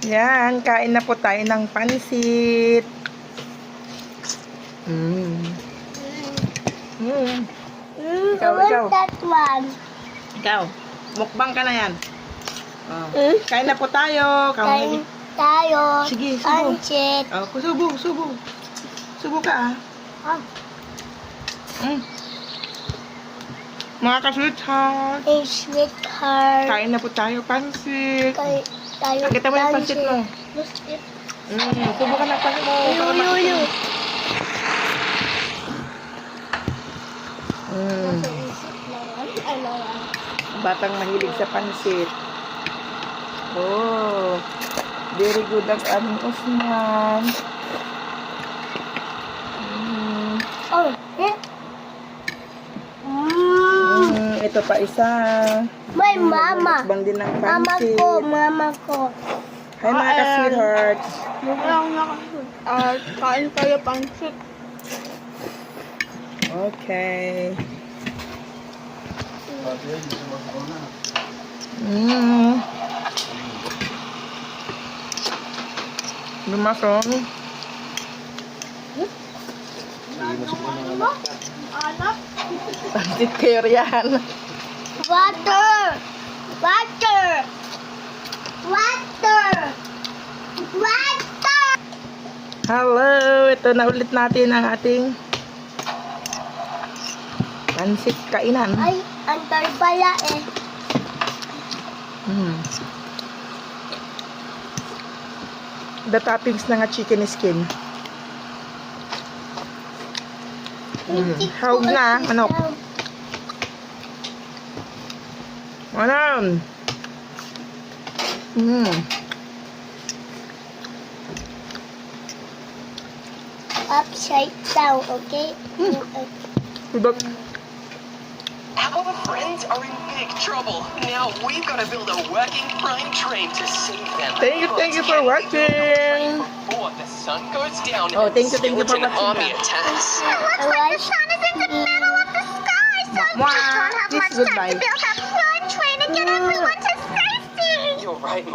Yan, kain na po tayo ng pansit. Ikaw. That one. Ikaw, mukbang ka na yan. Kain na po tayo. Kain tayo. Sige, subo. Pansit. Subo. Subo ka Mga ka-sweetheart. Sweetheart. Kain na po tayo, pansit. Kain tayo. Pakita mo yung pansit mo. Subo ka na pansit mo. Yuyu. Batang mahilig sa pansit. Oh, very good ang aming Osman. Ito pa isa. My mama. Mukbang din ng Mama pansit. ko. Hi mga ka-sweethearts. Kain tayo pansit. Okay. Lumasong. Pansit kayo riyan. Water. Hello, ito na ulit natin ang ating pansit kainan. Ay, antar pala eh. The toppings na nga chicken skin. Hawag na, manok. Manon. Upside down, okay? But Our friends are in big trouble. Now we've got to build a working freight train to save them. thank you for watching. Before the sun goes down Oh, and thank you for skeleton watching. army attacks. It looks like the sun is in the middle of the sky, so Mwah. we don't have Please, much time goodbye. to build that freight train and get everyone to safety. You're right,